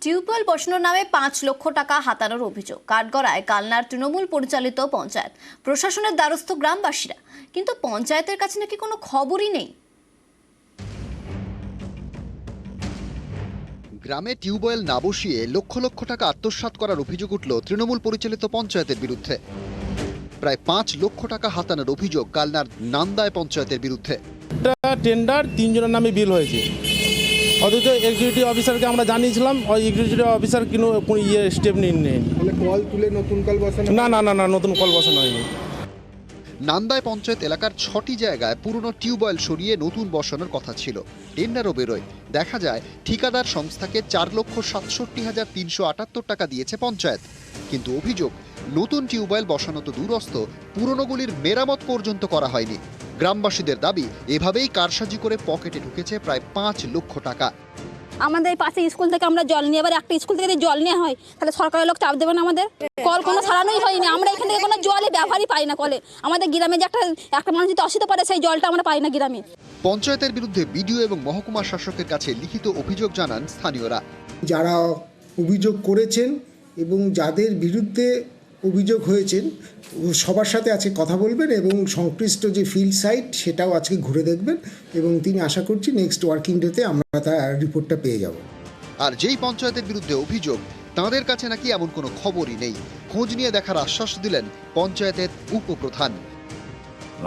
Tubewell বসানোর নামে ৫ লক্ষ টাকা হাতানোর অভিযোগ কাঠগড়ায় কালনার তৃণমূল পরিচালিত পঞ্চায়েত। প্রশাসনের দ্বারস্থ গ্রামবাসীরা, কিন্তু পঞ্চায়েতের কাছে নাকি কোনো খবরই নেই। গ্রামে টিউবওয়েল না বসিয়ে লক্ষ লক্ষ টাকা আত্মসাৎ করার অভিযোগ উঠল তৃণমূল পরিচালিত পঞ্চায়েতের বিরুদ্ধে। প্রায় ৫ লক্ষ টাকা হাতানোর অভিযোগ কালনার নান্দায় পঞ্চায়েতের বিরুদ্ধে। টেন্ডার ৩ জনের নামে বিল হয়েছে, অথচ এক্সিকিউটিভ অফিসারকে আমরা জানিয়েছিলাম, ওই এক্সিকিউটিভ অফিসার কোনো স্টেপ নেয়নি। কল তুলে নতুন কল বসানো? না, নতুন কল বসানো হয়নি। নান্দায় পঞ্চায়েত এলাকার ৬টি জায়গায় পুরনো টিউবওয়েল সরিয়ে নতুন বসানোর কথা ছিল। টেন্ডারও বেরোয়। দেখা যায় ঠিকাদার সংস্থাকে ৪,৬৭,৩৭৮ টাকা দিয়েছে পঞ্চায়েত। কিন্তু অভিযোগ, নতুন টিউবওয়েল বসানো তো দূরস্থ, পুরনোগুলির মেরামত পর্যন্ত করা হয়নি। গ্রামবাসীদের দাবি, এভাবেই কারসাজি করে পকেটে ঢুকেছে প্রায় ৫ লক্ষ টাকা। আমাদের পাশে স্কুল থেকে আমরা জল নিয়ে, এবার একটা স্কুল থেকে যদি জল নেওয়া হয় তাহলে সরকারের লোক চাপ দেবে না আমাদের? কল কোনো সারানোই হয়নি, আমরা এখান থেকে কোনো জলই ব্যবহারই পাই না। কলে আমাদের গ্রামে যে একটা মানুষ যদি অসুবিধা পারে, সেই জলটা আমরা পাই না গ্রামে। পঞ্চায়েতের বিরুদ্ধে বিডিও এবং মহকুমা শাসকের কাছে লিখিত অভিযোগ জানান স্থানীয়রা। যারা অভিযোগ করেছেন এবং যাদের বিরুদ্ধে অভিযোগ হয়েছেন সবার সাথে আজকে কথা বলবেন এবং সংশ্লিষ্ট যে ফিল্ড সাইট সেটাও আজকে ঘুরে দেখবেন এবং তিনি আশা করছি নেক্সট ওয়ার্কিং ডেতে আমরা তার রিপোর্টটা পেয়ে যাব। আর যেই পঞ্চায়েতের বিরুদ্ধে অভিযোগ, তাঁদের কাছে নাকি এমন কোনো খবরই নেই। খোঁজ নিয়ে দেখার আশ্বাস দিলেন পঞ্চায়েতের উপপ্রধান।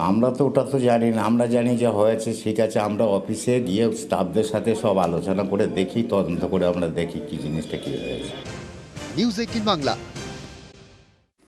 আমরা তো ওটা তো জানি না, আমরা জানি যে হয়েছে, ঠিক আছে, আমরা অফিসে গিয়ে স্টাফদের সাথে সব আলোচনা করে দেখি, তদন্ত করে আমরা দেখি কি জিনিসটা কি হয়েছে। নিউজ 18 বাংলা।